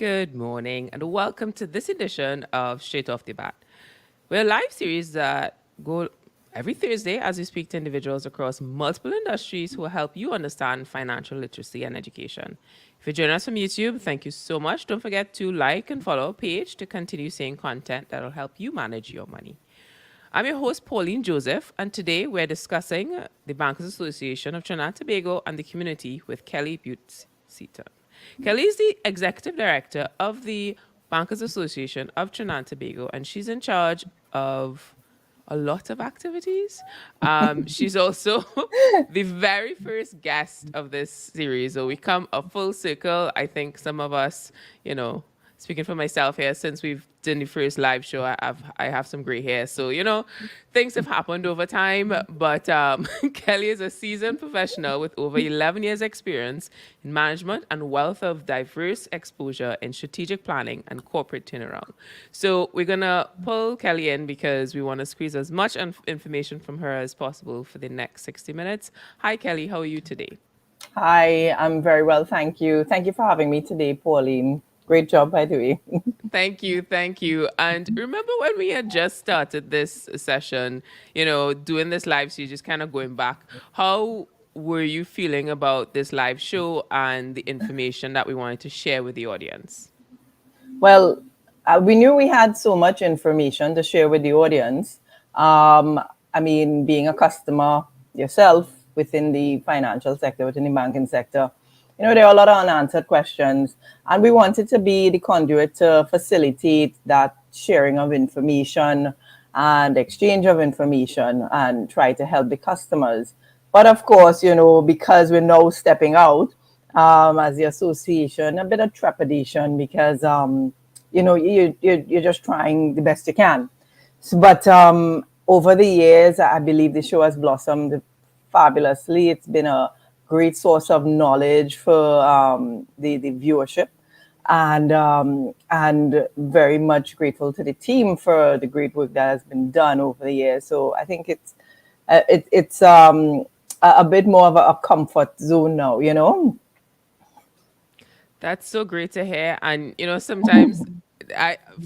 Good morning, and welcome to this edition of Straight Off the Bat. We're a live series that go every Thursday as we speak to individuals across multiple industries who will help you understand financial literacy and education. If you're joining us from YouTube, thank you so much. Don't forget to like and follow our page to continue seeing content that will help you manage your money. I'm your host, Pauline Joseph, and today we're discussing the Bankers Association of Trinidad and Tobago and the community with Kelly Bute-Seaton. Kelly is the executive director of the Bankers Association of Trinidad and Tobago, and she's in charge of a lot of activities. She's also the very first guest of this series. So we come a full circle. I think some of us, speaking for myself here, since we've done the first live show, I have some gray hair. So, things have happened over time. But Kelly is a seasoned professional with over 11 years experience in management and wealth of diverse exposure in strategic planning and corporate turnaround. So we're going to pull Kelly in because we want to squeeze as much information from her as possible for the next 60 minutes. Hi, Kelly. How are you today? Hi, I'm very well, thank you. Thank you for having me today, Pauline. Great job, by the way. Thank you, thank you. And remember when we had just started this session, doing this live series, just kind of going back, how were you feeling about this live show and the information that we wanted to share with the audience? Well, we knew we had so much information to share with the audience. Being a customer yourself within the financial sector, within the banking sector, there are a lot of unanswered questions, and we wanted to be the conduit to facilitate that sharing of information and exchange of information and try to help the customers. But of course, because we're now stepping out as the association, a bit of trepidation because, you're just trying the best you can. But over the years, I believe the show has blossomed fabulously. It's been a great source of knowledge for the viewership, and very much grateful to the team for the great work that has been done over the years. So I think it's a bit more of a comfort zone now. That's so great to hear. And, sometimes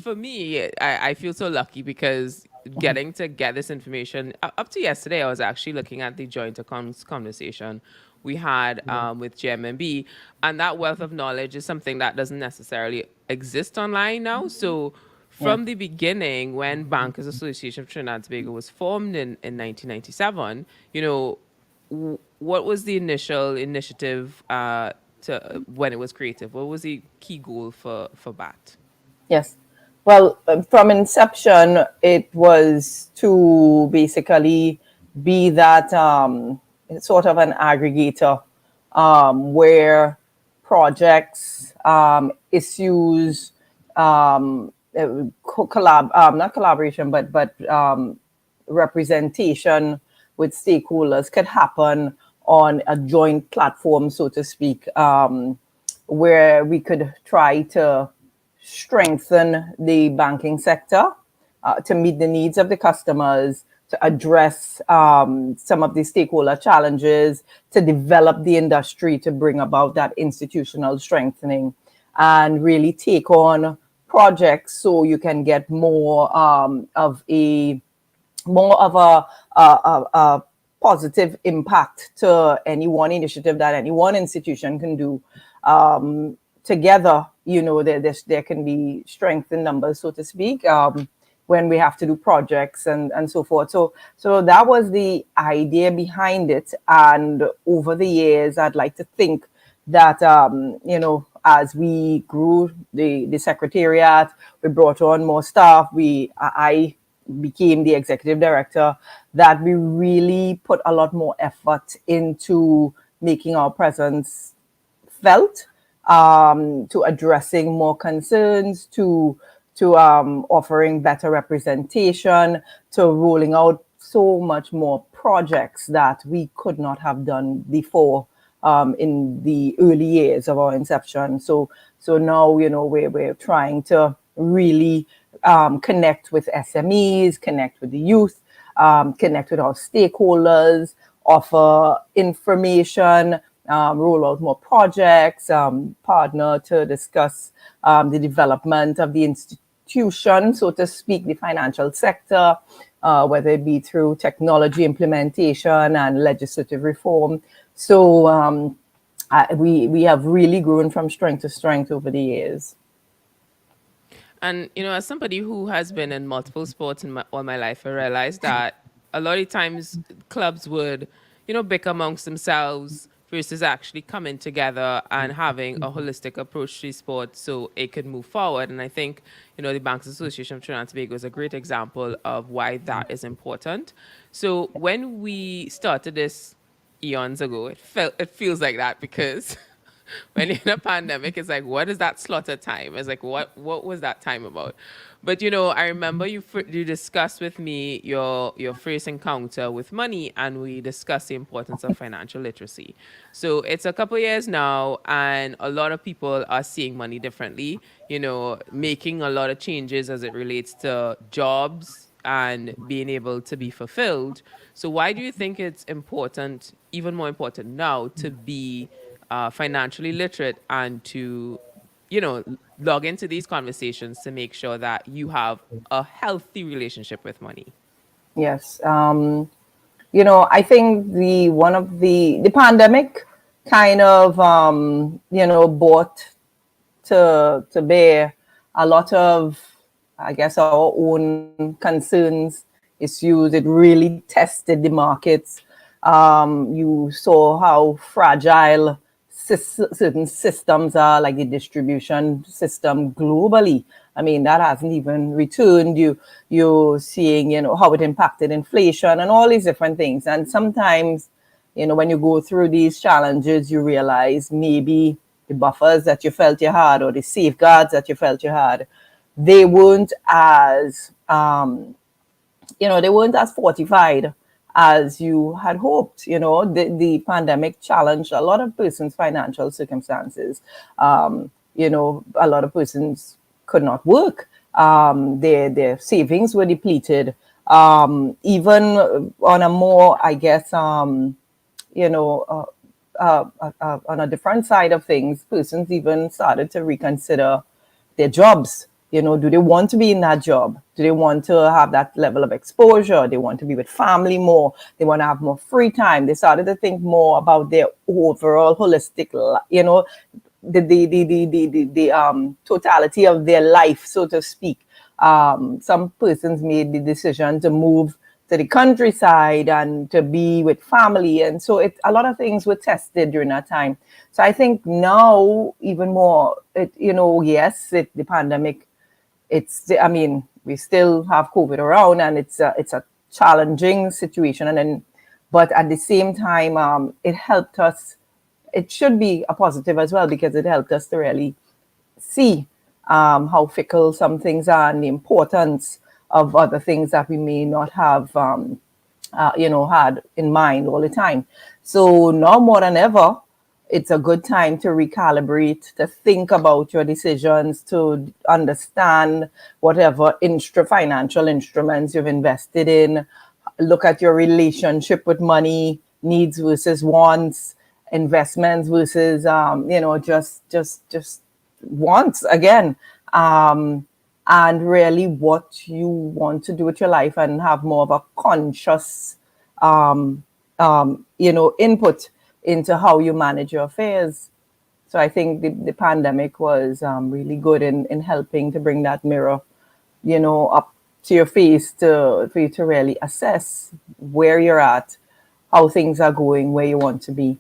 for me, I feel so lucky because getting to get this information up to yesterday, I was actually looking at the joint accounts conversation we had with GMB, and that wealth of knowledge is something that doesn't necessarily exist online now. So from the beginning, when Bankers Association of Trinidad and Tobago was formed in 1997, what was the initial initiative to when it was creative? What was the key goal for BATT? Yes. Well, from inception, it was to basically be that sort of an aggregator where projects, issues, not collaboration, but representation with stakeholders could happen on a joint platform, so to speak, where we could try to strengthen the banking sector to meet the needs of the customers, to address some of the stakeholder challenges, to develop the industry, to bring about that institutional strengthening, and really take on projects so you can get more of a positive impact to any one initiative that any one institution can do. Together, there can be strength in numbers, so to speak, when we have to do projects and so forth. So that was the idea behind it. And over the years, I'd like to think that, as we grew the secretariat, we brought on more staff, I became the executive director, that we really put a lot more effort into making our presence felt, to addressing more concerns, to offering better representation, to rolling out so much more projects that we could not have done before in the early years of our inception. So now, we're trying to really connect with SMEs, connect with the youth, connect with our stakeholders, offer information, roll out more projects, partner to discuss the development of the institution, so to speak, the financial sector, whether it be through technology implementation and legislative reform. So we have really grown from strength to strength over the years. And as somebody who has been in multiple sports all my life, I realized that a lot of times clubs would, bicker amongst themselves versus actually coming together and having a holistic approach to sport so it could move forward. And I think, the Banks Association of Trinidad and Tobago is a great example of why that is important. So when we started this eons ago, it feels like that because when you're in a pandemic, it's like, what is that slotted time? It's like, what was that time about? But I remember you discussed with me your first encounter with money, and we discussed the importance of financial literacy. So it's a couple years now, and a lot of people are seeing money differently. Making a lot of changes as it relates to jobs and being able to be fulfilled. So why do you think it's important, even more important now, to be financially literate and to, log into these conversations to make sure that you have a healthy relationship with money? Yes. I think the pandemic kind of brought to bear a lot of, I guess, our own concerns, issues. It really tested the markets. You saw how fragile certain systems are, like the distribution system globally. I mean, that hasn't even returned. You're seeing, how it impacted inflation and all these different things. And sometimes, when you go through these challenges, you realize maybe the buffers that you felt you had or the safeguards that you felt you had, they weren't as they weren't as fortified as you had hoped. The pandemic challenged a lot of persons' financial circumstances. A lot of persons could not work. Their savings were depleted. Even on a more, I guess, you know, on a different side of things, persons even started to reconsider their jobs. Do they want to be in that job? Do they want to have that level of exposure? They want to be with family more. They want to have more free time. They started to think more about their overall holistic, the totality of their life, so to speak. Some persons made the decision to move to the countryside and to be with family, and so a lot of things were tested during that time. So I think now even more, yes, the pandemic. We still have COVID around, and it's a challenging situation, but at the same time, it helped us. It should be a positive as well, because it helped us to really see how fickle some things are and the importance of other things that we may not have, had in mind all the time. So now more than ever, it's a good time to recalibrate, to think about your decisions, to understand whatever financial instruments you've invested in. Look at your relationship with money, needs versus wants, investments versus just wants again, and really what you want to do with your life, and have more of a conscious input into how you manage your affairs. So I think the pandemic was really good in helping to bring that mirror, up to your face, for you to really assess where you're at, how things are going, where you want to be.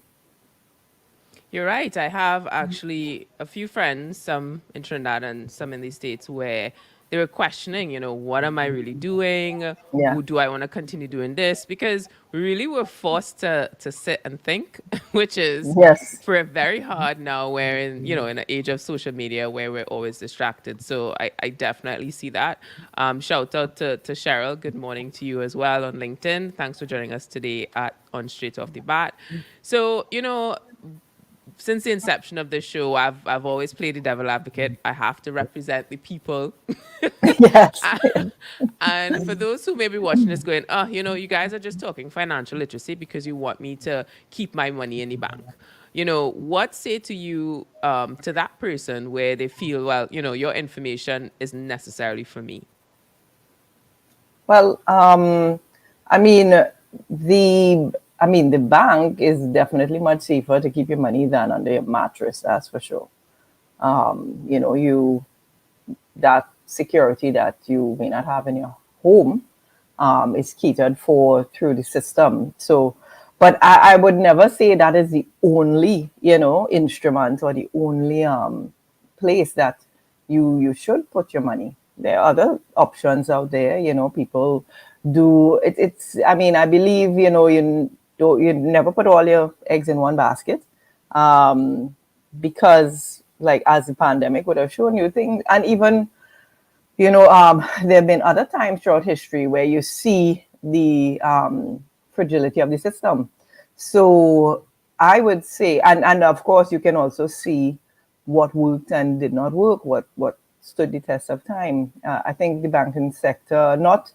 You're right. I have actually a few friends, some in Trinidad and some in the States, where they were questioning, what am I really doing? Yeah. Do I want to continue doing this? Because we really were forced to sit and think, which is Yes. for very hard now. We're in an age of social media where we're always distracted. So I definitely see that. Shout out to Cheryl. Good morning to you as well on LinkedIn. Thanks for joining us today on Straight Off the Bat. So, since the inception of this show, I've always played the devil advocate. I have to represent the people. Yes. And for those who may be watching this going, you guys are just talking financial literacy because you want me to keep my money in the bank. what say to you to that person where they feel, well, your information isn't necessarily for me? Well, I mean, the bank is definitely much safer to keep your money than under your mattress. That's for sure. You that security that you may not have in your home is catered for through the system. So, but I would never say that is the only, instrument or the only place that you should put your money. There are other options out there. People do it. I believe you never put all your eggs in one basket, because like as the pandemic would have shown you things, and even there have been other times throughout history where you see the fragility of the system. So I would say, and of course, you can also see what worked and did not work, what stood the test of time. I think the banking sector, not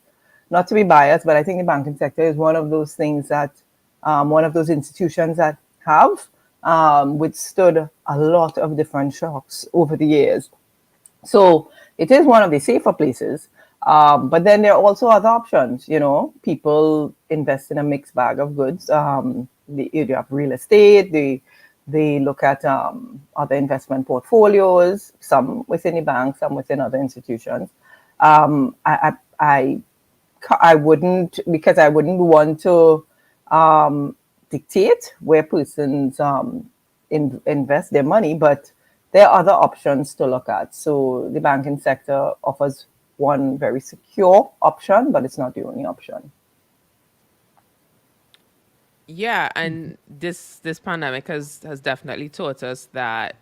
to be biased, but I think the banking sector is one of those things that, one of those institutions that have withstood a lot of different shocks over the years. So it is one of the safer places. But then there are also other options. People invest in a mixed bag of goods. You have real estate. They look at other investment portfolios, some within the bank, some within other institutions. I wouldn't, because I wouldn't want to dictate where persons invest their money, but there are other options to look at. So the banking sector offers one very secure option, but it's not the only option. Yeah, and this pandemic has definitely taught us that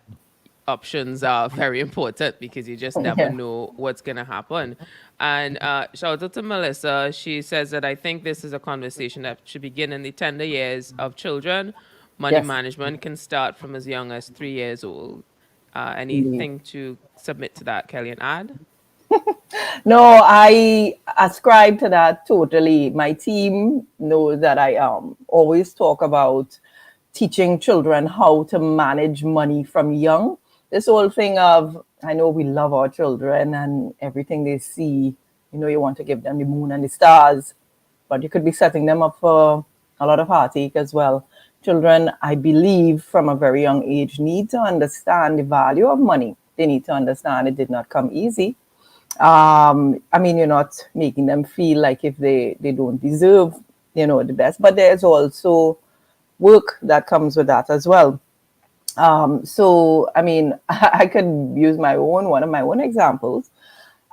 options are very important because you just never Yeah. know what's going to happen. And shout out to Melissa. She says that I think this is a conversation that should begin in the tender years of children. Money Yes, management can start from as young as 3 years old. indeed. Anything to submit to that, Kelly, and add? No, I ascribe to that totally. My team knows that I always talk about teaching children how to manage money from young. This whole thing of, I know we love our children and everything they see, you want to give them the moon and the stars, but you could be setting them up for a lot of heartache as well. Children, I believe, from a very young age, need to understand the value of money. They need to understand it did not come easy. You're not making them feel like if they don't deserve, the best, but there's also work that comes with that as well. So, I could use one of my own examples.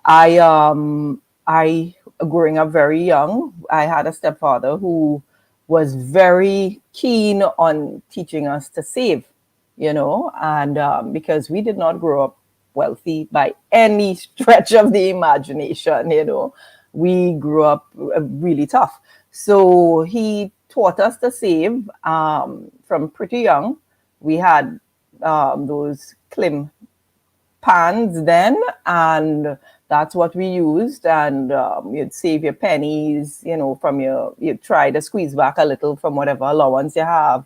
I growing up very young, I had a stepfather who was very keen on teaching us to save, and because we did not grow up wealthy by any stretch of the imagination, we grew up really tough. So he taught us to save from pretty young. We had those clim pans then, and that's what we used. And you'd save your pennies, from you'd try to squeeze back a little from whatever allowance you have.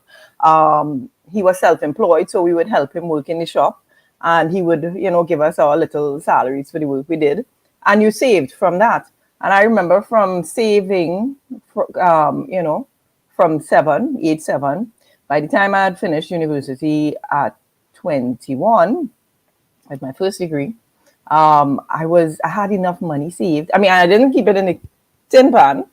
He was self-employed, so we would help him work in the shop, and he would, give us our little salaries for the work we did, and you saved from that. And I remember from saving, from age 7, by the time I had finished university at 21, with my first degree, I had enough money saved. I didn't keep it in the tin pan.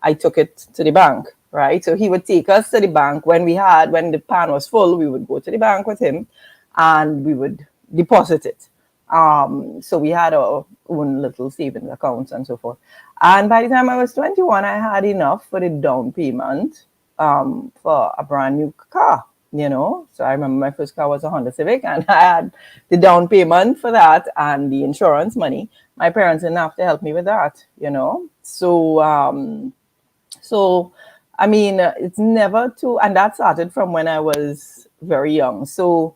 I took it to the bank, right? So he would take us to the bank when the pan was full. We would go to the bank with him, and we would deposit it. So we had our own little savings accounts and so forth. And by the time I was 21, I had enough for the down payment for a brand new car. So I remember my first car was a Honda Civic, and I had the down payment for that and the insurance money. My parents didn't have to help me with that. It's never too, and that started from when I was very young. So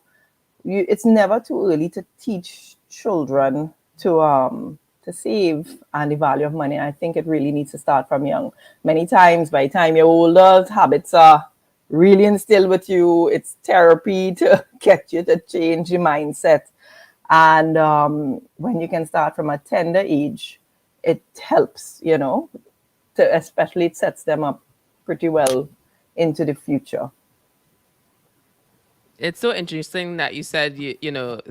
it's never too early to teach children to save and the value of money. I think it really needs to start from young. Many times, by the time you're older, habits are really instill with you. It's therapy to get you to change your mindset. And when you can start from a tender age, it helps, to especially it sets them up pretty well into the future. It's so interesting that you said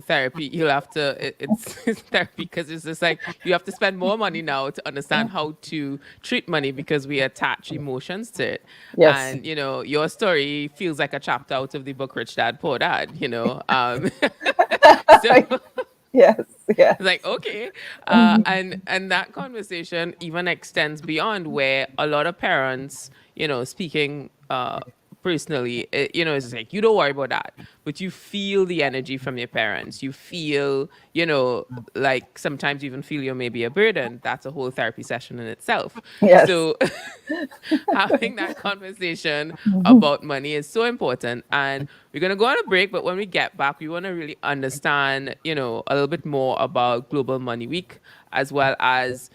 therapy. You'll have to. It's therapy because it's just like you have to spend more money now to understand how to treat money because we attach emotions to it. Yes. And your story feels like a chapter out of the book Rich Dad Poor Dad. So Yes. Yes. like okay, and that conversation even extends beyond where a lot of parents, speaking personally, it's like you don't worry about that, but you feel the energy from your parents. You feel, like sometimes you even feel you're maybe a burden. That's a whole therapy session in itself. Yes. So having that conversation about money is so important. And we're going to go on a break, but when we get back, we want to really understand, a little bit more about Global Money Week, as well as,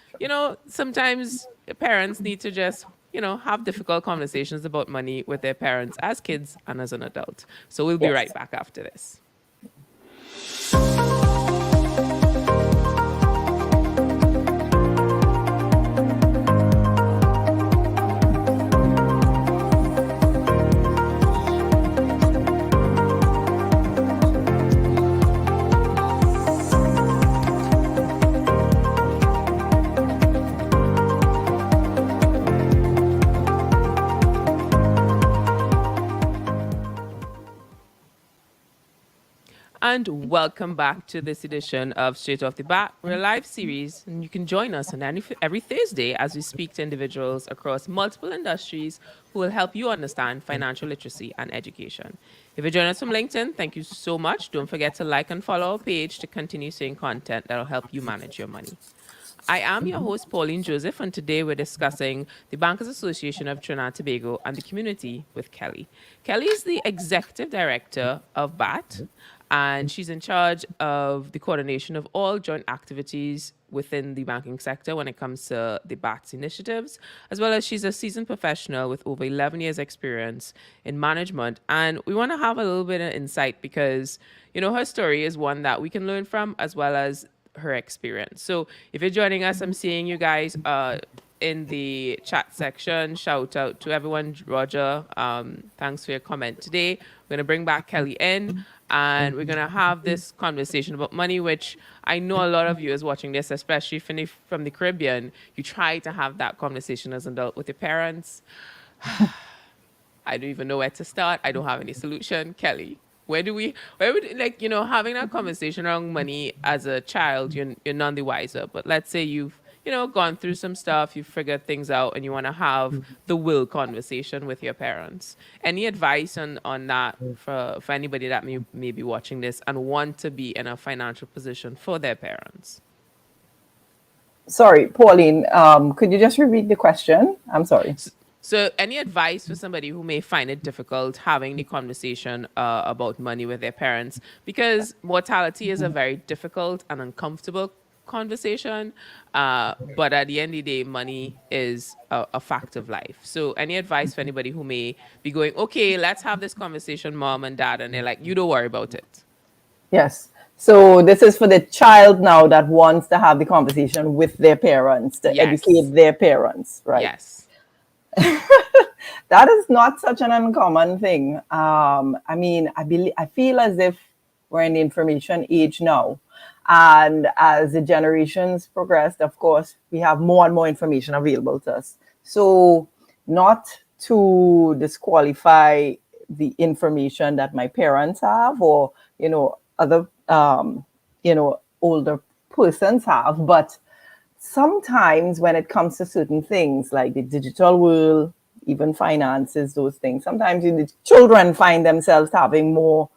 sometimes parents need to just, have difficult conversations about money with their parents as kids and as an adult. So we'll be right Yes. back after this. And welcome back to this edition of Straight Off the Bat. We're a live series, and you can join us on every Thursday as we speak to individuals across multiple industries who will help you understand financial literacy and education. If you join us from LinkedIn, thank you so much. Don't forget to like and follow our page to continue seeing content that will help you manage your money. I am your host, Pauline Joseph, and today we're discussing the Bankers Association of Trinidad and Tobago and the community with Kelly. Kelly is the executive director of BATT, and she's in charge of the coordination of all joint activities within the banking sector when it comes to the BAT's initiatives, as well as she's a seasoned professional with over 11 years experience in management. And we want to have a little bit of insight because, her story is one that we can learn from, as well as her experience. So if you're joining us, I'm seeing you guys in the chat section. Shout out to everyone. Roger, thanks for your comment today. We're going to bring back Kelly in, and we're going to have this conversation about money, which I know a lot of you is watching this, especially from the Caribbean. You try to have that conversation as an adult with your parents. I don't even know where to start. I don't have any solution. Kelly, where would, having that conversation around money as a child, you're none the wiser. But let's say you've, gone through some stuff, you've figured things out, and you want to have the will conversation with your parents. Any advice on that for anybody that may be watching this and want to be in a financial position for their parents? Sorry, Pauline, could you just repeat the question? I'm sorry. So any advice for somebody who may find it difficult having the conversation about money with their parents? Because mortality is a very difficult and uncomfortable conversation. But at the end of the day, money is a fact of life. So any advice for anybody who may be going, okay, let's have this conversation, mom and dad, and they're like, you don't worry about it. Yes. So this is for the child now that wants to have the conversation with their parents, to educate their parents, right? Yes. That is not such an uncommon thing. I feel as if we're in the information age now. And as the generations progressed, of course, we have more and more information available to us. So not to disqualify the information that my parents have or, other, older persons have, but sometimes when it comes to certain things like the digital world, even finances, those things, sometimes the children find themselves having more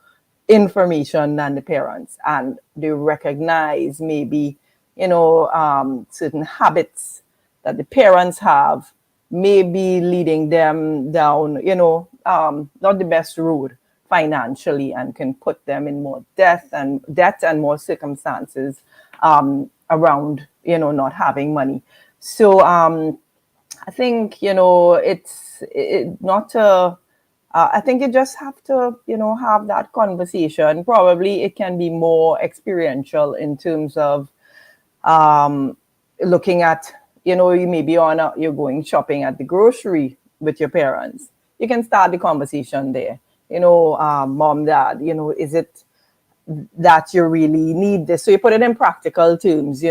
information than the parents, and they recognize maybe, certain habits that the parents have may be leading them down, not the best road financially, and can put them in more debt and more circumstances around, not having money. So I think, it's not to I think you just have to, have that conversation. Probably it can be more experiential in terms of um, looking at, you may be you're going shopping at the grocery with your parents. You can start the conversation there. Mom, dad, is it that you really need this? So you put it in practical terms,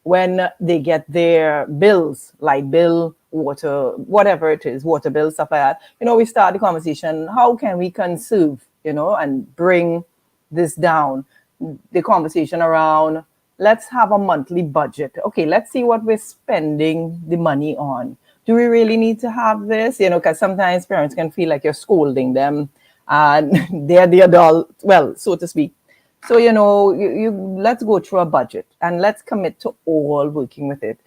when they get their bills, light bill, water, whatever it is, water bill, stuff like that. We start the conversation. How can we conserve, and bring this down? The conversation around, let's have a monthly budget. Okay, let's see what we're spending the money on. Do we really need to have this? Because sometimes parents can feel like you're scolding them and they're the adult, well, so to speak. So, you let's go through a budget and let's commit to all working with it.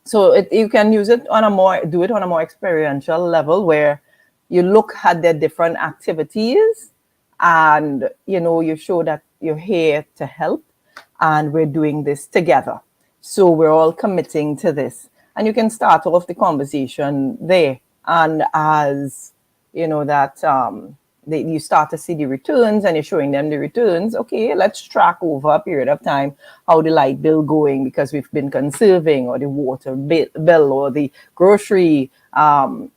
So you can use it do it on a more experiential level where you look at the different activities and, you show that you're here to help and we're doing this together. So we're all committing to this. And you can start off the conversation there. And as, that you start to see the returns and you're showing them the returns. Okay, let's track over a period of time how the light bill going because we've been conserving, or the water bill or the grocery. And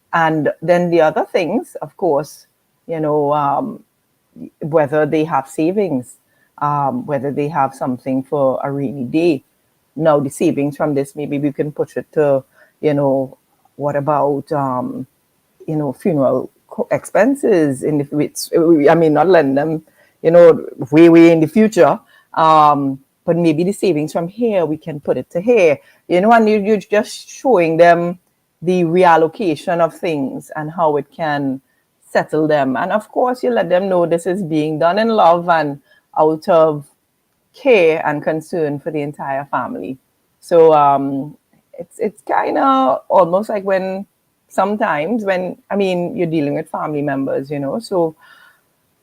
then the other things, of course, whether they have savings, whether they have something for a rainy day. Now the savings from this, maybe we can push it to, what about, funeral expenses in the, I mean, not lend them, way in the future. But maybe the savings from here, we can put it to here, and you're just showing them the reallocation of things and how it can settle them. And of course, you let them know this is being done in love and out of care and concern for the entire family. So it's kind of almost like when you're dealing with family members, so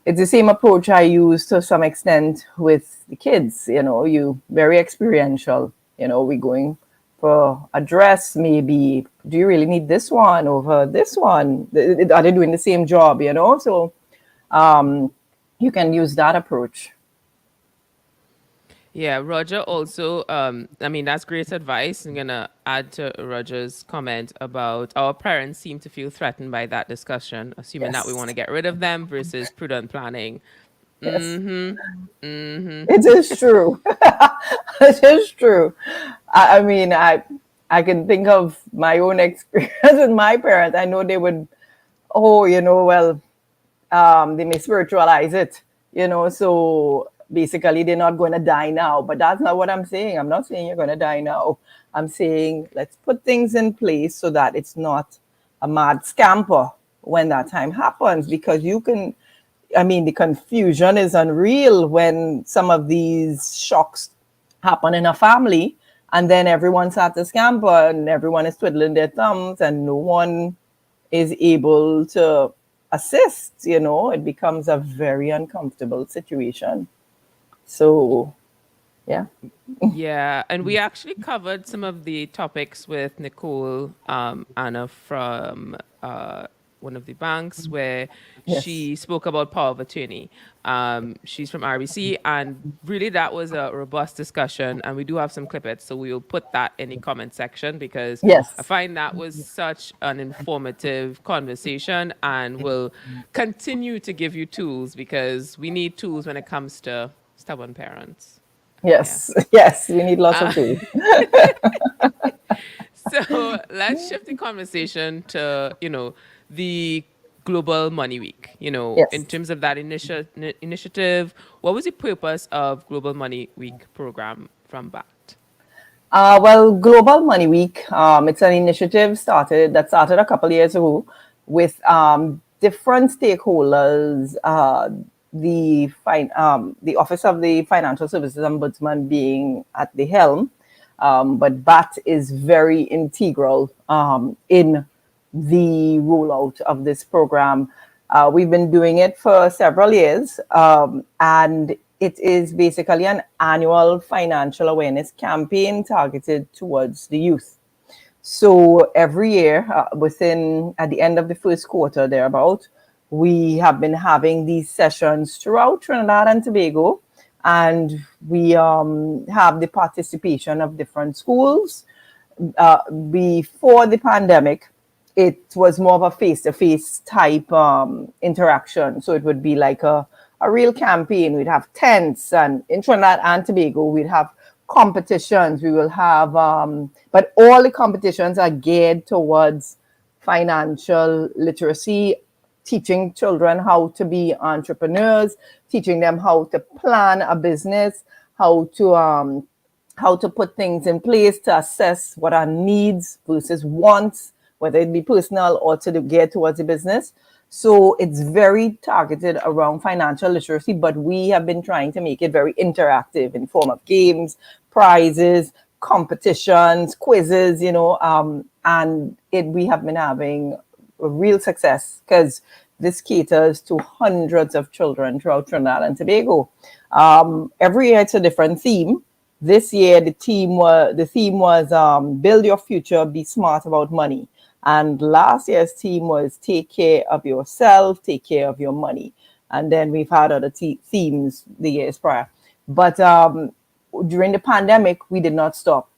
it's the same approach I use to some extent with the kids. You very experiential. We're going for a dress, maybe. Do you really need this one over this one? Are they doing the same job? So you can use that approach. Yeah, Roger also, that's great advice. I'm going to add to Roger's comment about our parents seem to feel threatened by that discussion, assuming that we want Yes. to get rid of them versus prudent planning. Yes. Mm-hmm. It is true. It is true. I can think of my own experience with my parents. I know they would, well, they may spiritualize it, so basically they're not going to die now. But that's not what I'm saying. I'm not saying you're going to die now. I'm saying let's put things in place so that it's not a mad scamper when that time happens, because the confusion is unreal when some of these shocks happen in a family and then everyone's at the scamper and everyone is twiddling their thumbs and no one is able to assist. It becomes a very uncomfortable situation. So, yeah. Yeah, and we actually covered some of the topics with Nicole Anna from one of the banks, where Yes. she spoke about power of attorney. She's from RBC, and really that was a robust discussion. And we do have some clippets, so we will put that in the comment section because I Yes. find that was such an informative conversation, and will continue to give you tools because we need tools when it comes to stubborn parents. Yeah. Yes. Yes. We need lots of Uh, tools. so let's shift the conversation to, the Global Money Week. In Yes. terms of that initiative, what was the purpose of Global Money Week program from BATT? Well, Global Money Week, it's an initiative started a couple of years ago with different stakeholders, the Office of the Financial Services Ombudsman being at the helm. But BAT is very integral in the rollout of this program. We've been doing it for several years, and it is basically an annual financial awareness campaign targeted towards the youth. So every year, within at the end of the first quarter, thereabout, we have been having these sessions throughout Trinidad and Tobago, and we have the participation of different schools. Before the pandemic, it was more of a face-to-face type interaction. So it would be like a real campaign. We'd have tents, and in Trinidad and Tobago, we'd have competitions. We will have, but all the competitions are geared towards financial literacy, teaching children how to be entrepreneurs, teaching them how to plan a business, how to put things in place to assess what are needs versus wants, whether it be personal or to the geared towards the business. So it's very targeted around financial literacy, but we have been trying to make it very interactive in form of games, prizes, competitions, quizzes, and we have been having a real success because this caters to hundreds of children throughout Trinidad and Tobago. Every year it's a different theme. This year the theme was build your future, be smart about money. And last year's theme was take care of yourself, take care of your money. And then we've had other themes the years prior. But during the pandemic, we did not stop.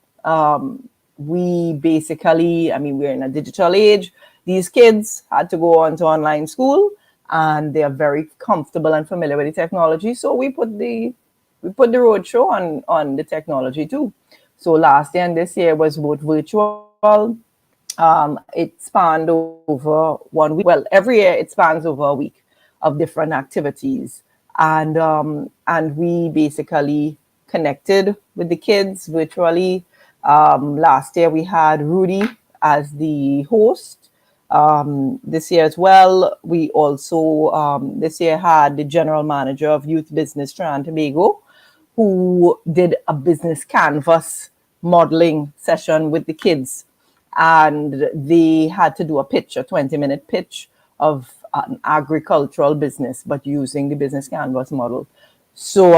We basically, I mean, we're in a digital age. These kids had to go on to online school, and they are very comfortable and familiar with the technology. So we put the road show on the technology too. So last year and this year was both virtual. It spanned over 1 week. Well, every year it spans over a week of different activities, and we basically connected with the kids virtually. Last year we had Rudy as the host. This year as well, we also this year had the general manager of Youth Business Trinidad and Tobago, who did a business canvas modeling session with the kids, and they had to do a 20-minute pitch of an agricultural business, but using the business canvas model. So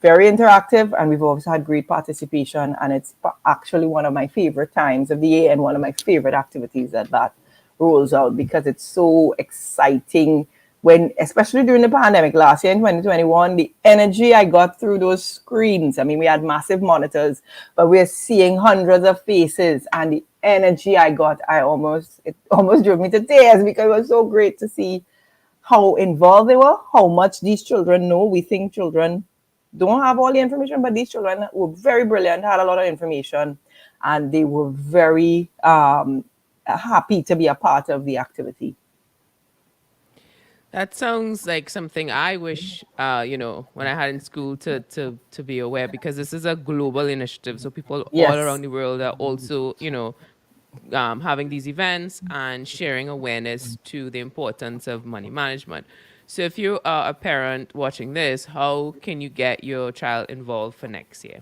very interactive, and we've always had great participation, and it's actually one of my favorite times of the year and one of my favorite activities that rolls out because it's so exciting. When, especially during the pandemic last year in 2021, the energy I got through those screens. I mean, we had massive monitors, but we're seeing hundreds of faces, and the energy I got, it almost drove me to tears because it was so great to see how involved they were, how much these children know. We think children don't have all the information, but these children were very brilliant, had a lot of information, and they were very happy to be a part of the activity. That sounds like something I wish, when I had in school to be aware, because this is a global initiative. So people all around Yes. the world are also, having these events and sharing awareness to the importance of money management. So if you are a parent watching this, how can you get your child involved for next year?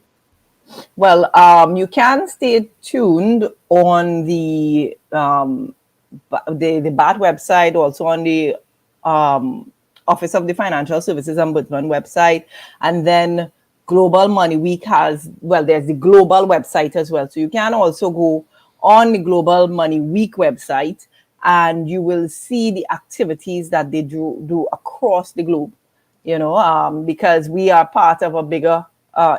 Well, you can stay tuned on the BATT website, also on the Office of the Financial Services Ombudsman website, and then Global Money Week has, well, there's the global website as well. So you can also go on the Global Money Week website, and you will see the activities that they do across the globe, because we are part of a bigger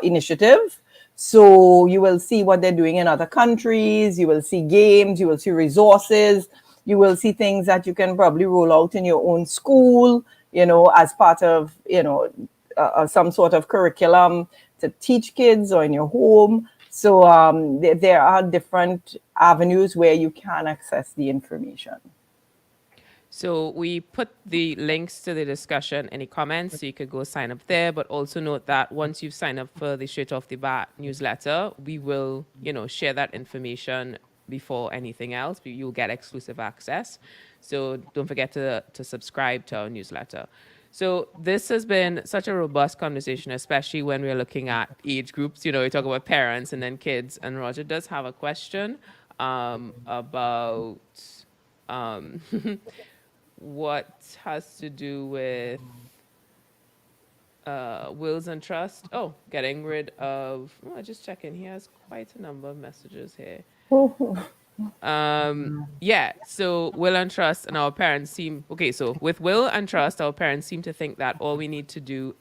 initiative. So you will see what they're doing in other countries. You will see games. You will see resources. You will see things that you can probably roll out in your own school, as part of, some sort of curriculum to teach kids or in your home. So there are different avenues where you can access the information. So we put the links to the discussion, any comments, so you could go sign up there. But also note that once you've signed up for the Straight Off the Bat newsletter, we will, share that information before anything else. You'll get exclusive access. So don't forget to subscribe to our newsletter. So this has been such a robust conversation, especially when we're looking at age groups. We talk about parents and then kids. And Roger does have a question about um, what has to do with wills and trust. Oh, getting rid of. Oh, just checking. He has quite a number of messages here. Yeah, so will and trust and our parents seem okay, so with will and trust our parents seem to think that all we need to do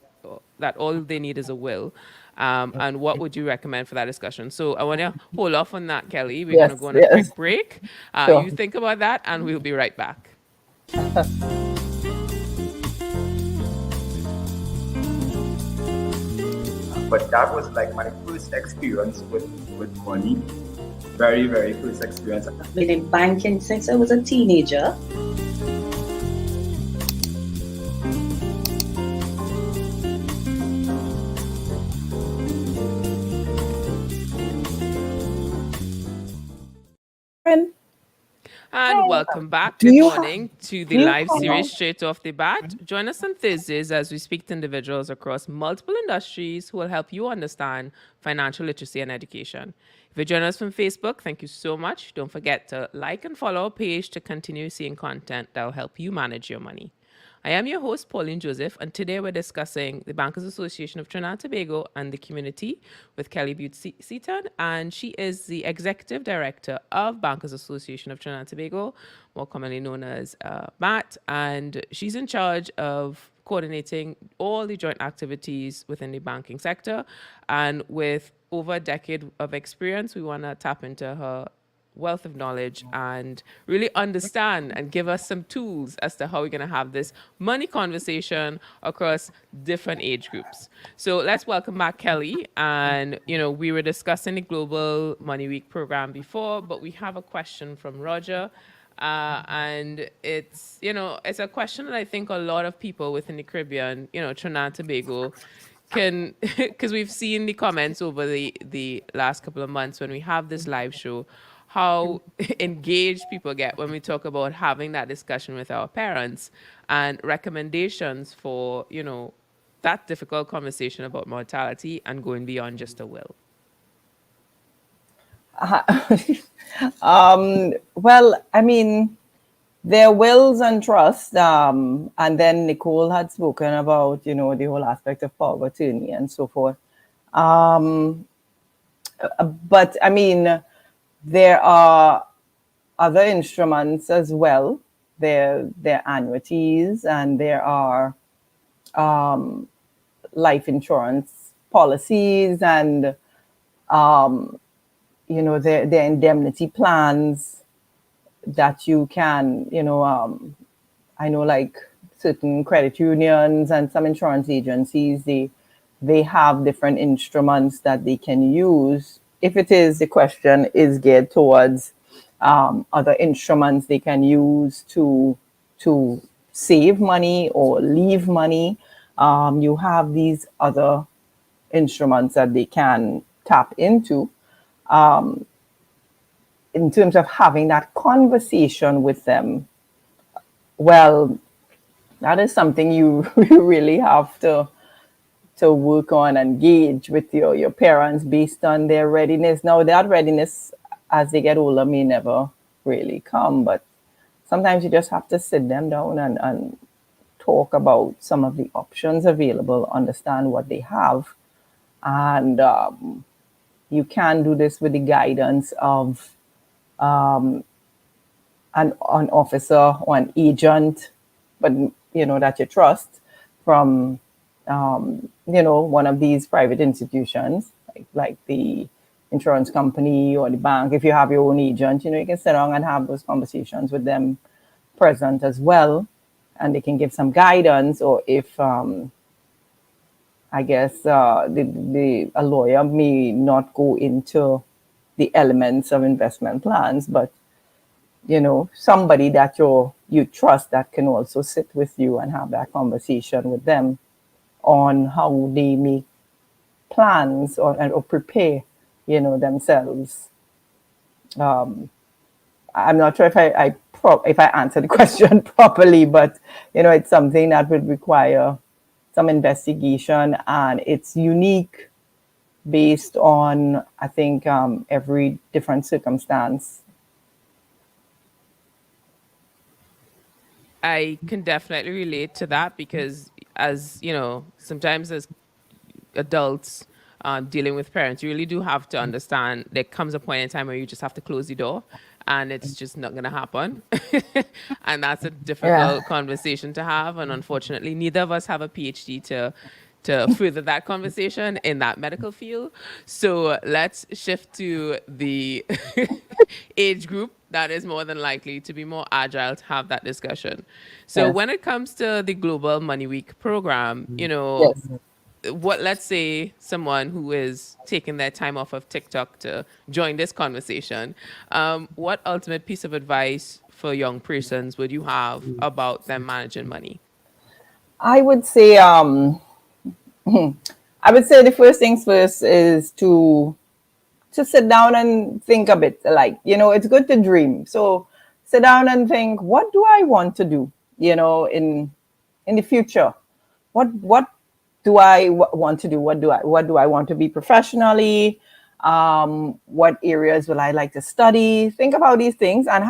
that all they need is a will. And what would you recommend for that discussion? So I want to hold off on that, Kelly. We're going to go Yes, on a yes, quick break. sure. You think about that and we'll be right back. But that was like my first experience with money. Very, very first experience. I've been in banking since I was a teenager. And welcome back. Do Good you have morning to the do you live have series Straight Off the Bat. Join us on Thursdays as we speak to individuals across multiple industries who will help you understand financial literacy and education. If you join us from Facebook, thank you so much. Don't forget to like and follow our page to continue seeing content that will help you manage your money. I am your host, Pauline Joseph, and today we're discussing the Bankers Association of Trinidad and Tobago and the community with Kelly Bute-Seaton, and she is the Executive Director of Bankers Association of Trinidad and Tobago, more commonly known as BATT, and she's in charge of coordinating all the joint activities within the banking sector. And with over a decade of experience, we want to tap into her wealth of knowledge and really understand and give us some tools as to how we're going to have this money conversation across different age groups. So let's welcome back Kelly. And, we were discussing the Global Money Week program before, but we have a question from Roger. And it's a question that I think a lot of people within the Caribbean, Trinidad and Tobago, can, because we've seen the comments over the last couple of months when we have this live show, how engaged people get when we talk about having that discussion with our parents and recommendations for, that difficult conversation about mortality and going beyond just a will. well, I mean, their wills and trust, and then Nicole had spoken about, the whole aspect of power of attorney and so forth. But I mean, there are other instruments as well. There are annuities, and there are life insurance policies, and their indemnity plans that you can, I know like certain credit unions and some insurance agencies, they have different instruments that they can use. If it is, the question is geared towards other instruments they can use to save money or leave money. You have these other instruments that they can tap into. In terms of having that conversation with them, well, that is something you really have to work on and gauge with your parents based on their readiness. Now, that readiness as they get older may never really come, but sometimes you just have to sit them down and talk about some of the options available, understand what they have, and you can do this with the guidance of an officer or an agent, but that you trust from one of these private institutions, like the insurance company or the bank. If you have your own agent, you can sit down and have those conversations with them present as well, and they can give some guidance. Or if I guess a lawyer may not go into the elements of investment plans, but somebody that you trust that can also sit with you and have that conversation with them on how they make plans or prepare, themselves. I'm not sure if if I answered the question properly, but it's something that would require some investigation, and it's unique based on, I think, every different circumstance. I can definitely relate to that because, as sometimes as adults, dealing with parents, you really do have to understand there comes a point in time where you just have to close the door and it's just not going to happen. And that's a Yeah. difficult conversation to have. And unfortunately, neither of us have a PhD to further that conversation in that medical field. So let's shift to the age group that is more than likely to be more agile to have that discussion. So Yes. when it comes to the Global Money Week program, Yes. let's say someone who is taking their time off of TikTok to join this conversation, what ultimate piece of advice for young persons would you have about them managing money? I would say I would say the first things first is to sit down and think a bit. Like, it's good to dream. So sit down and think, what do I want to do, in the future? What do I want to do? What do I want to be professionally? What areas will I like to study? Think about these things and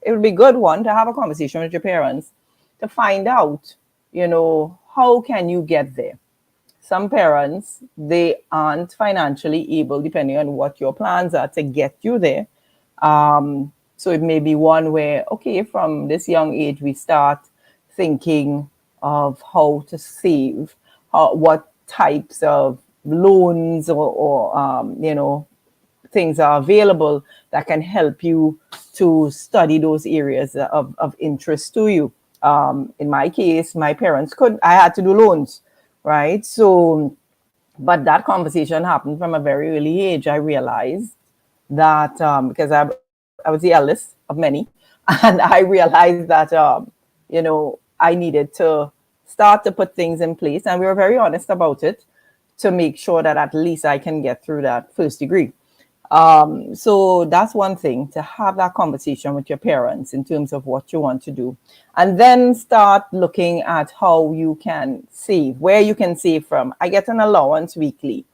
it would be a good one to have a conversation with your parents to find out, how can you get there? Some parents, they aren't financially able, depending on what your plans are, to get you there. So it may be one where, okay, from this young age, we start thinking of how to save, what types of loans or things are available that can help you to study those areas of interest to you. In my case, my parents I had to do loans, right? So, but that conversation happened from a very early age. I realized that because I was the eldest of many, and I realized that, I needed to start to put things in place. And we were very honest about it to make sure that at least I can get through that first degree. So that's one thing, to have that conversation with your parents in terms of what you want to do. And then start looking at how you can save, where you can save from. I get an allowance weekly.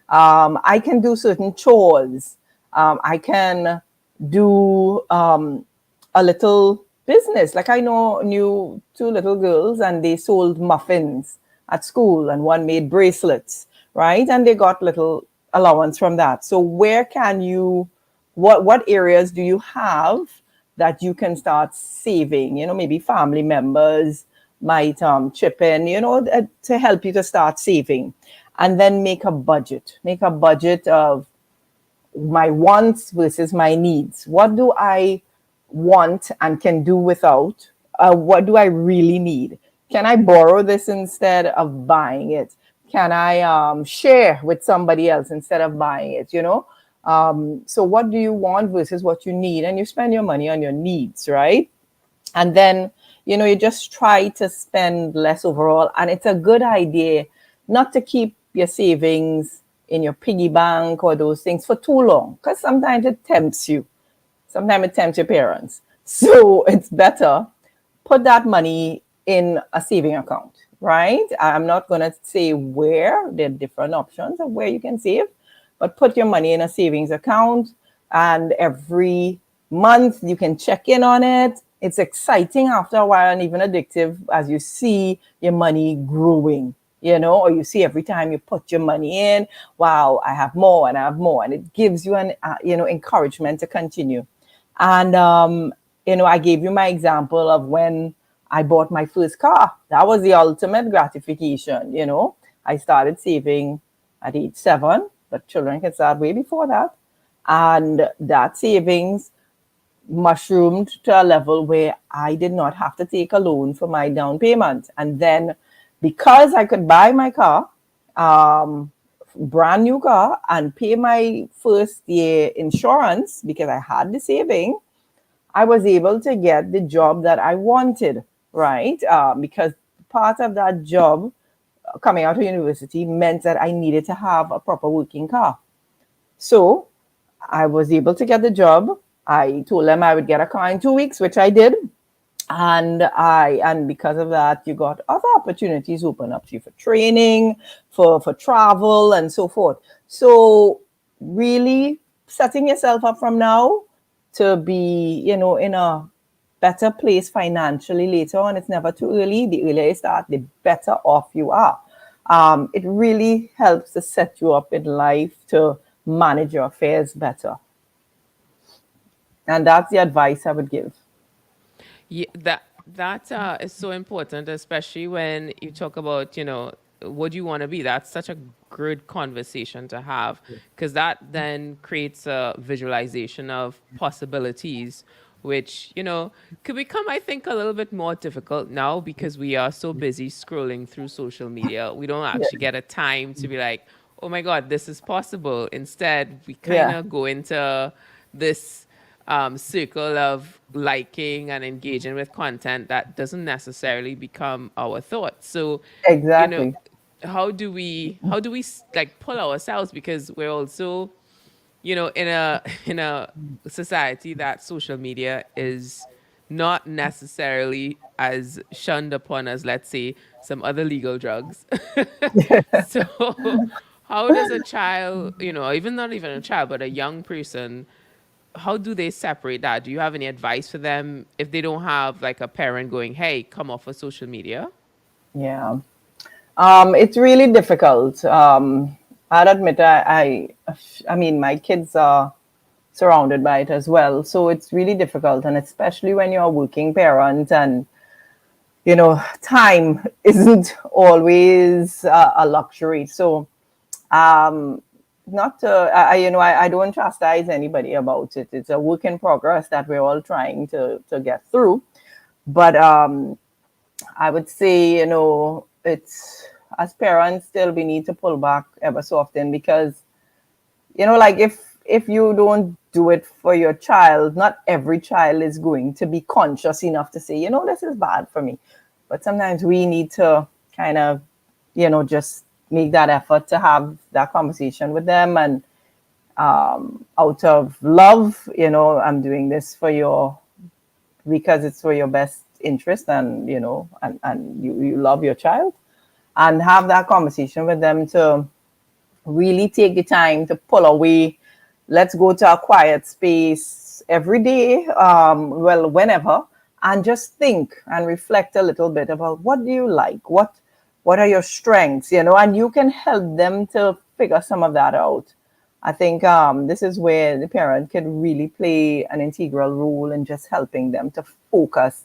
I can do certain chores. I can do a little business. Like I knew two little girls and they sold muffins at school and one made bracelets, right? And they got little allowance from that. So where can you, what areas do you have that you can start saving? Maybe family members might chip in, to help you to start saving. And then make a budget of my wants versus my needs. What do I want and can do without? What do I really need? Can I borrow this instead of buying it? Can I share with somebody else instead of buying it? So what do you want versus what you need? And you spend your money on your needs, right? And then, you just try to spend less overall. And it's a good idea not to keep your savings in your piggy bank or those things for too long, because sometimes it tempts you. Sometimes it tempts your parents. So it's better put that money in a saving account, right? I'm not going to say where. There are different options of where you can save, but put your money in a savings account, and every month you can check in on it. It's exciting after a while and even addictive as you see your money growing, or you see every time you put your money in, wow, I have more and I have more. And it gives you an, encouragement to continue. And, I gave you my example of when I bought my first car. That was the ultimate gratification. I started saving at age 7, but children can start way before that. And that savings mushroomed to a level where I did not have to take a loan for my down payment. And then because I could buy my car, brand new car, and pay my first year insurance because I had the saving, I was able to get the job that I wanted, right? Because part of that job coming out of university meant that I needed to have a proper working car. So I was able to get the job. I told them I would get a car in 2 weeks, which I did. And because of that, you got other opportunities open up to you for training, for travel, and so forth. So really setting yourself up from now to be, in a better place financially later on. It's never too early. The earlier you start, the better off you are. it really helps to set you up in life to manage your affairs better. And that's the advice I would give. Yeah, that is so important, especially when you talk about, what you want to be. That's such a good conversation to have, because that then creates a visualization of possibilities, which, could become, I think, a little bit more difficult now because we are so busy scrolling through social media. We don't Yeah. actually get a time to be like, oh my God, this is possible. Instead, we kind Yeah. of go into this circle of liking and engaging with content that doesn't necessarily become our thoughts. So, you know, Exactly. how do we like pull ourselves, because we're also, in a in a society that social media is not necessarily as shunned upon as, let's say, some other legal drugs. So how does a child, even not even a child, but a young person, how do they separate that? Do you have any advice for them if they don't have like a parent going, hey, come off of social media? Yeah. It's really difficult. I'd admit I mean, my kids are surrounded by it as well, so it's really difficult, and especially when you're a working parent, and time isn't always a luxury. So, um, not to, I don't chastise anybody about it. It's a work in progress that we're all trying to get through. But I would say, it's, as parents, still we need to pull back ever so often, because, like, if you don't do it for your child, not every child is going to be conscious enough to say, this is bad for me. But sometimes we need to kind of, just make that effort to have that conversation with them, and out of love, I'm doing this for your, because it's for your best interest, and and you love your child, and have that conversation with them to really take the time to pull away. Let's go to a quiet space every day, well, whenever, and just think and reflect a little bit about what do you like, what are your strengths, and you can help them to figure some of that out. I think this is where the parent can really play an integral role in just helping them to focus,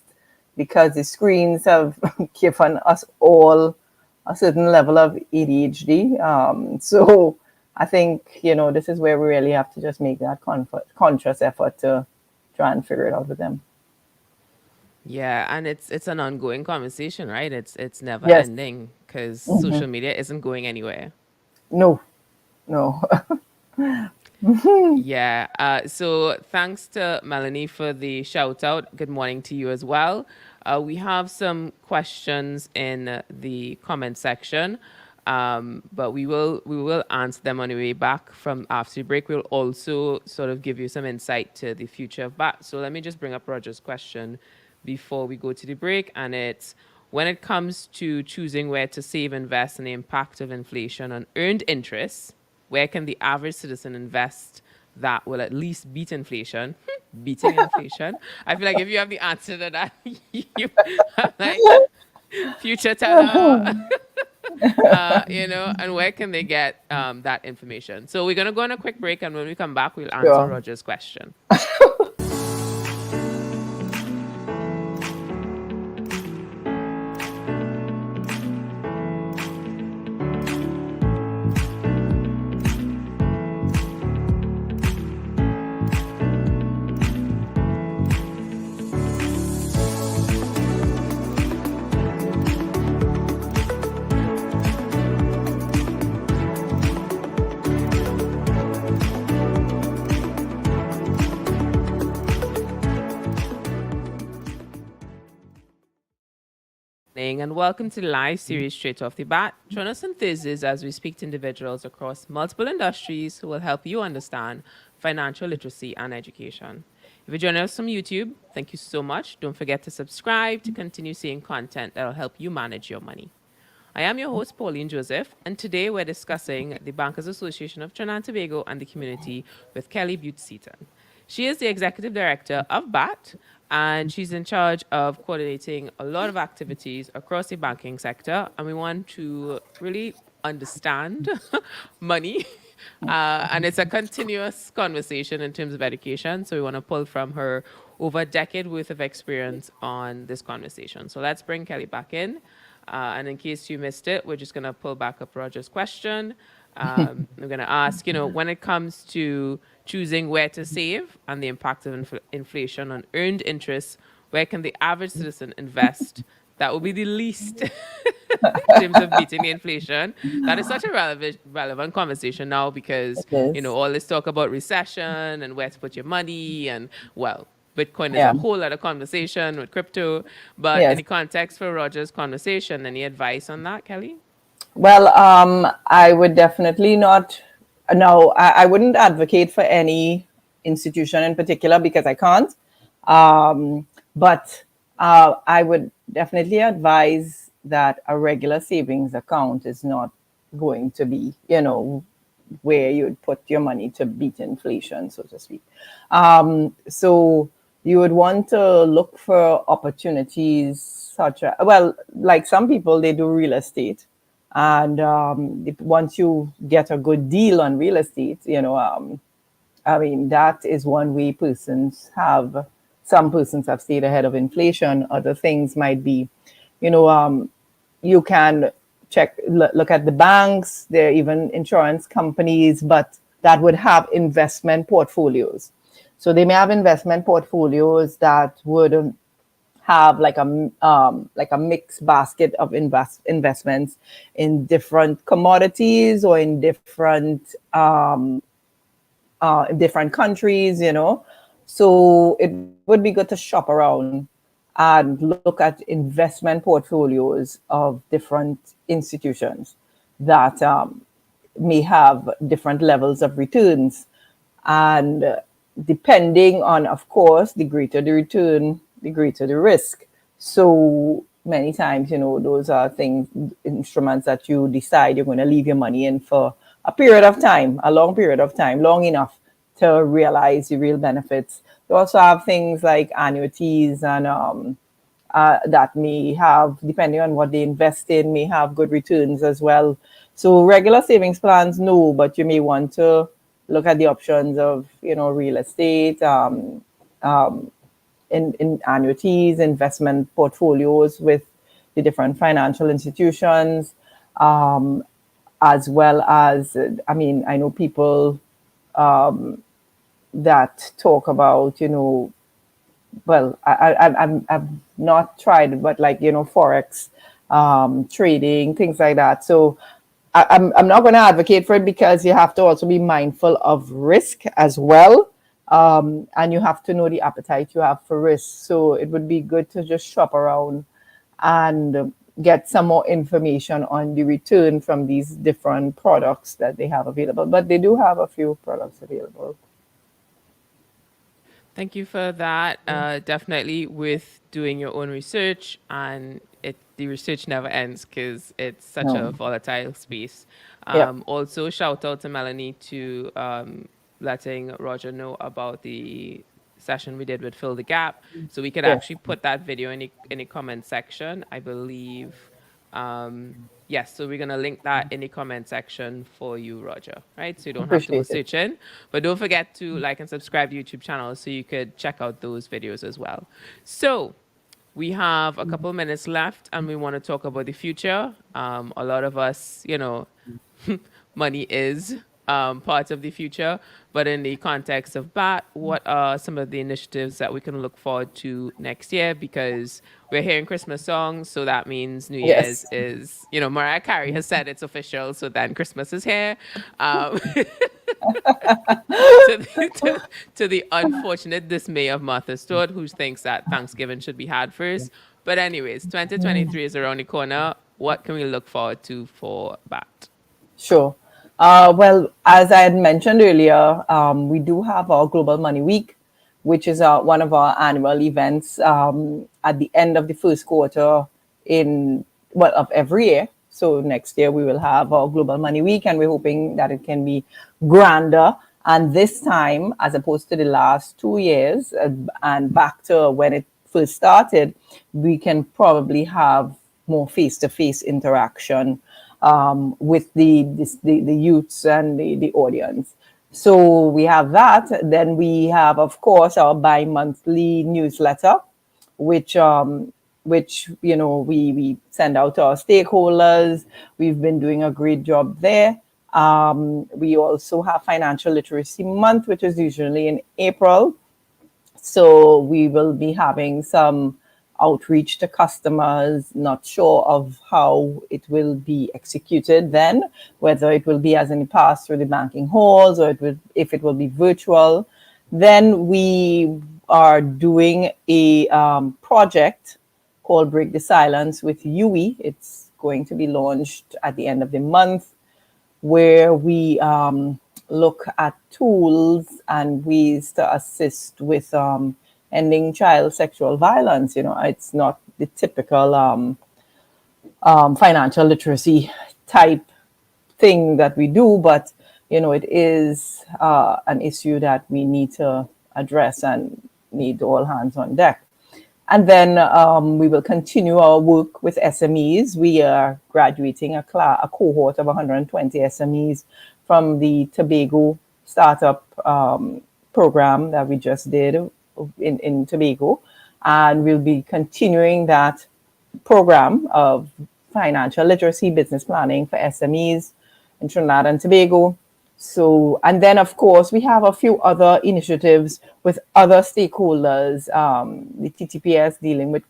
because the screens have given us all a certain level of ADHD. So I think, this is where we really have to just make that conscious effort to try and figure it out with them. Yeah, and it's an ongoing conversation, right? It's never Yes. ending because Mhm. social media isn't going anywhere. No, no. Yeah. So thanks to Melanie for the shout out. Good morning to you as well. We have some questions in the comment section, but we will answer them on the way back from after the break. We'll also sort of give you some insight to the future of BAT. So let me just bring up Roger's question before we go to the break, and it's, when it comes to choosing where to save, invest, and the impact of inflation on earned interest, where can the average citizen invest that will at least beat inflation? Beating inflation. I feel like if you have the answer to that, you are like future teller. And where can they get that information? So we're gonna go on a quick break, and when we come back, we'll answer Sure. Roger's question. And welcome to the live series Straight Off the Bat. Join us on Thursdays as we speak to individuals across multiple industries who will help you understand financial literacy and education. If you're joining us from YouTube, thank you so much. Don't forget to subscribe to continue seeing content that will help you manage your money. I am your host, Pauline Joseph, and today we're discussing the Bankers Association of Trinidad and Tobago and the Community with Kelly Bute-Seaton. She is the Executive Director of BATT, and she's in charge of coordinating a lot of activities across the banking sector. And we want to really understand money. And it's a continuous conversation in terms of education. So we want to pull from her over a decade worth of experience on this conversation. So let's bring Kelly back in. And in case you missed it, we're just going to pull back up Roger's question. We're going to ask, when it comes to choosing where to save and the impact of inflation on earned interest, where can the average citizen invest that will be the least in terms of beating the inflation? That is such a relevant conversation now because, It is. all this talk about recession and where to put your money and, well, Bitcoin is Yeah. a whole other conversation with crypto. But Yes. in the context for Roger's conversation, any advice on that, Kelly? Well, I would definitely not. No, I wouldn't advocate for any institution in particular because I can't. But I would definitely advise that a regular savings account is not going to be, where you'd put your money to beat inflation, so to speak. So you would want to look for opportunities such as, well, like some people, they do real estate. And once you get a good deal on real estate, I mean, that is one way some persons have stayed ahead of inflation. Other things might be, you can look at the banks, there are even insurance companies, but that would have investment portfolios. So they may have investment portfolios that would have like a mixed basket of investments in different commodities or in different countries, So it would be good to shop around and look at investment portfolios of different institutions that may have different levels of returns. And depending on, of course, the greater the return, the greater the risk. So many times, those are instruments that you decide you're going to leave your money in for a period of time, a long period of time, long enough to realize the real benefits. You also have things like annuities and that may have, depending on what they invest in, may have good returns as well. So regular savings plans, no, but you may want to look at the options of, real estate, in annuities, investment portfolios with the different financial institutions, as well as, I mean, I know people that talk about, well, I've not tried, but like, Forex, trading, things like that. So I'm not going to advocate for it because you have to also be mindful of risk as well. And you have to know the appetite you have for risk. So it would be good to just shop around and get some more information on the return from these different products that they have available. But they do have a few products available. Thank you for that. Definitely with doing your own research, and the research never ends because it's such a volatile space. Also, shout out to Melanie to letting Roger know about the session we did with Fill the Gap. So we could actually put that video in the comment section, I believe. Yes, so we're going to link that in the comment section for you, Roger, right? So you don't have to go Appreciate it. search in. But don't forget to like and subscribe to YouTube channel so you could check out those videos as well. So we have a couple minutes left and we want to talk about the future. A lot of us, money is part of the future. But in the context of BATT, what are some of the initiatives that we can look forward to next year? Because we're hearing Christmas songs, so that means New Year's is, Mariah Carey has said it's official, so then Christmas is here. To the unfortunate dismay of Martha Stewart, who thinks that Thanksgiving should be had first. But anyways, 2023 is around the corner. What can we look forward to for BATT? Sure. Well, as I had mentioned earlier, we do have our Global Money Week, which is one of our annual events at the end of the first quarter of every year. So next year we will have our Global Money Week, and we're hoping that it can be grander And this time, as opposed to the last 2 years and back to when it first started, we can probably have more face-to-face interaction with the youths and the audience. So we have that. Then we have, of course, our bi-monthly newsletter, which we send out to our stakeholders. We've been doing a great job there. We also have Financial Literacy Month, which is usually in April. So we will be having some outreach to customers, not sure of how it will be executed then, whether it will be as in the past through the banking halls or if it will be virtual. Then we are doing a project called Break the Silence with UE. It's going to be launched at the end of the month, where we look at tools and ways to assist with ending child sexual violence. It's not the typical financial literacy type thing that we do, but it is an issue that we need to address and need all hands on deck. And then we will continue our work with SMEs. We are graduating a cohort of 120 SMEs from the Tobago startup program that we just did in Tobago. And we'll be continuing that program of financial literacy, business planning for SMEs in Trinidad and Tobago. So, and then of course, we have a few other initiatives with other stakeholders, the TTPS dealing with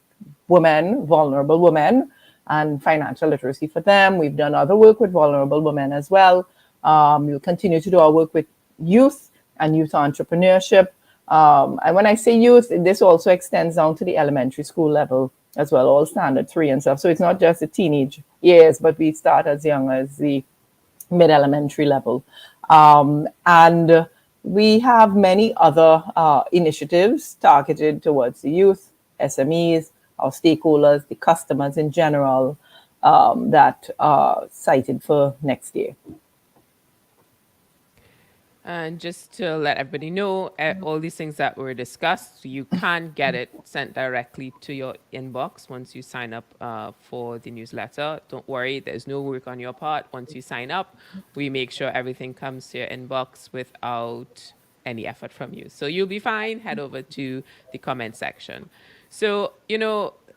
women, vulnerable women, and financial literacy for them. We've done other work with vulnerable women as well. We'll continue to do our work with youth and youth entrepreneurship. And when I say youth, this also extends down to the elementary school level as well, all standard 3 and stuff. So it's not just the teenage years, but we start as young as the mid-elementary level. And we have many other initiatives targeted towards the youth, SMEs, our stakeholders, the customers in general, that are cited for next year. And just to let everybody know, all these things that were discussed, you can get it sent directly to your inbox once you sign up for the newsletter. Don't worry, there's no work on your part. Once you sign up, we make sure everything comes to your inbox without any effort from you. So you'll be fine. Head over to the comment section. So,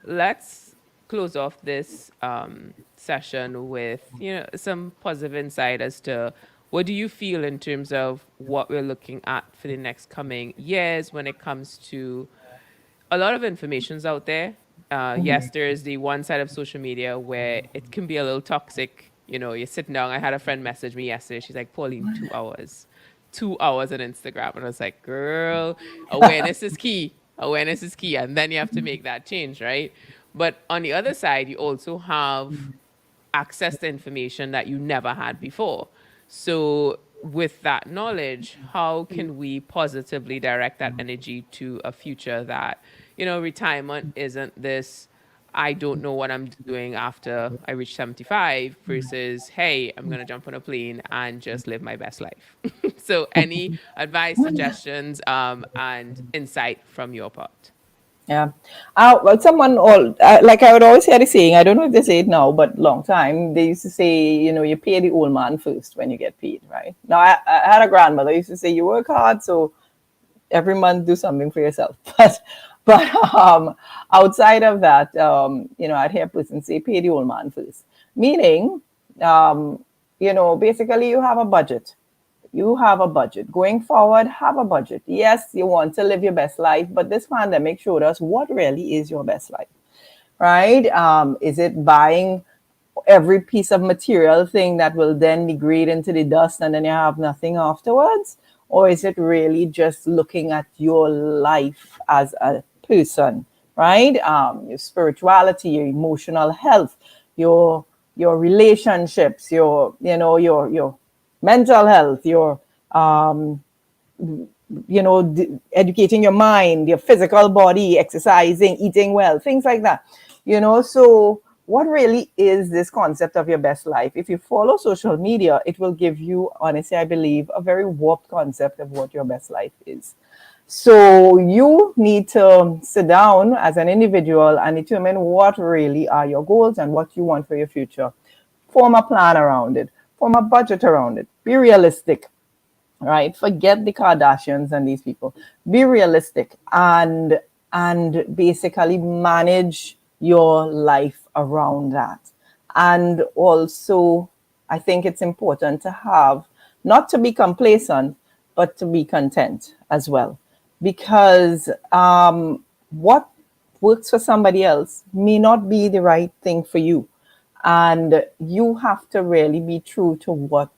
let's close off this session with, some positive insight as to what do you feel in terms of what we're looking at for the next coming years when it comes to a lot of information's out there. Yes, there's the one side of social media where it can be a little toxic. You're sitting down. I had a friend message me yesterday. She's like, Pauline, 2 hours. 2 hours on Instagram. And I was like, girl, awareness is key. Awareness is key. And then you have to make that change, right? But on the other side, you also have access to information that you never had before. So with that knowledge, how can we positively direct that energy to a future that, retirement isn't this, I don't know what I'm doing after I reach 75 versus, hey, I'm going to jump on a plane and just live my best life. So any advice, suggestions, and insight from your part? Yeah. Well, someone, like I would always hear the saying, I don't know if they say it now, but long time, they used to say, you pay the old man first when you get paid, right? Now, I had a grandmother who used to say, you work hard, so every month do something for yourself. But outside of that, I'd hear a person say, pay the old man first. Meaning, basically you have a budget. You have a budget. Going forward, have a budget. Yes, you want to live your best life, but this pandemic showed us what really is your best life, right? Is it buying every piece of material thing that will then degrade into the dust and then you have nothing afterwards? Or is it really just looking at your life as a person, right? Your spirituality, your emotional health, your relationships, your mental health, your educating your mind, your physical body, exercising, eating well, things like that. So what really is this concept of your best life? If you follow social media, it will give you, honestly, I believe, a very warped concept of what your best life is. So you need to sit down as an individual and determine what really are your goals and what you want for your future. Form a plan around it, form a budget around it, be realistic, right? Forget the Kardashians and these people. Be realistic and basically manage your life around that. And also, I think it's important to have, not to be complacent, but to be content as well. Because what works for somebody else may not be the right thing for you. And you have to really be true to what,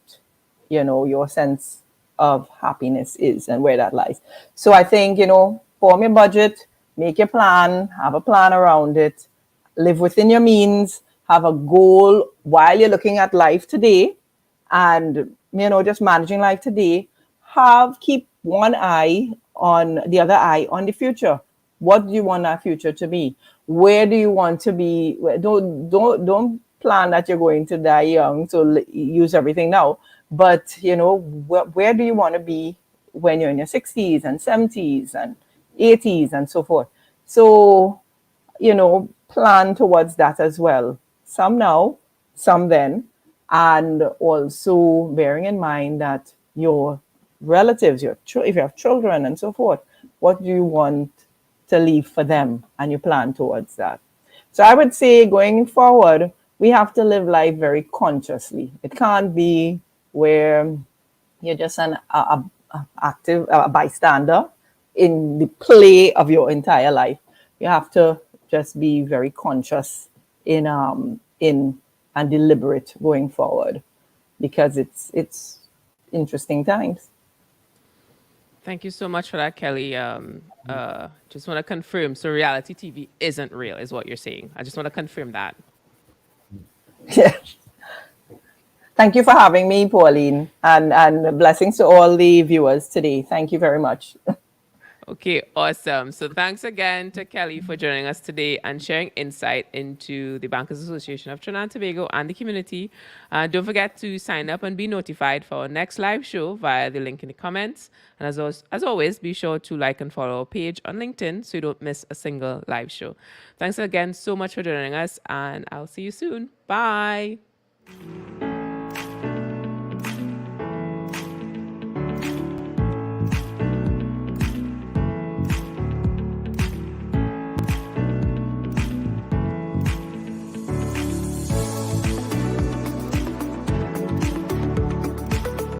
your sense of happiness is and where that lies. So I think, form your budget, make your plan, have a plan around it, live within your means, have a goal while you're looking at life today and, just managing life today. Keep one eye on the other eye on the future. What do you want that future to be? Where do you want to be? Don't plan that you're going to die young, so use everything now. But where do you want to be when you're in your 60s and 70s and 80s and so forth? So plan towards that as well. Some now, some then, and also bearing in mind that your relatives, if you have children and so forth, what do you want to leave for them, and you plan towards that. So I would say going forward, we have to live life very consciously. It can't be where you're just an active bystander in the play of your entire life. You have to just be very conscious in and deliberate going forward, because it's interesting times. Thank you so much for that, Kelly. Just want to confirm. So reality TV isn't real, is what you're saying. I just want to confirm that. Yeah. Thank you for having me, Pauline, and blessings to all the viewers today. Thank you very much. Okay, awesome. So thanks again to Kelly for joining us today and sharing insight into the Bankers Association of Trinidad and Tobago and the community. Don't forget to sign up and be notified for our next live show via the link in the comments. And as always, be sure to like and follow our page on LinkedIn so you don't miss a single live show. Thanks again so much for joining us, and I'll see you soon. Bye.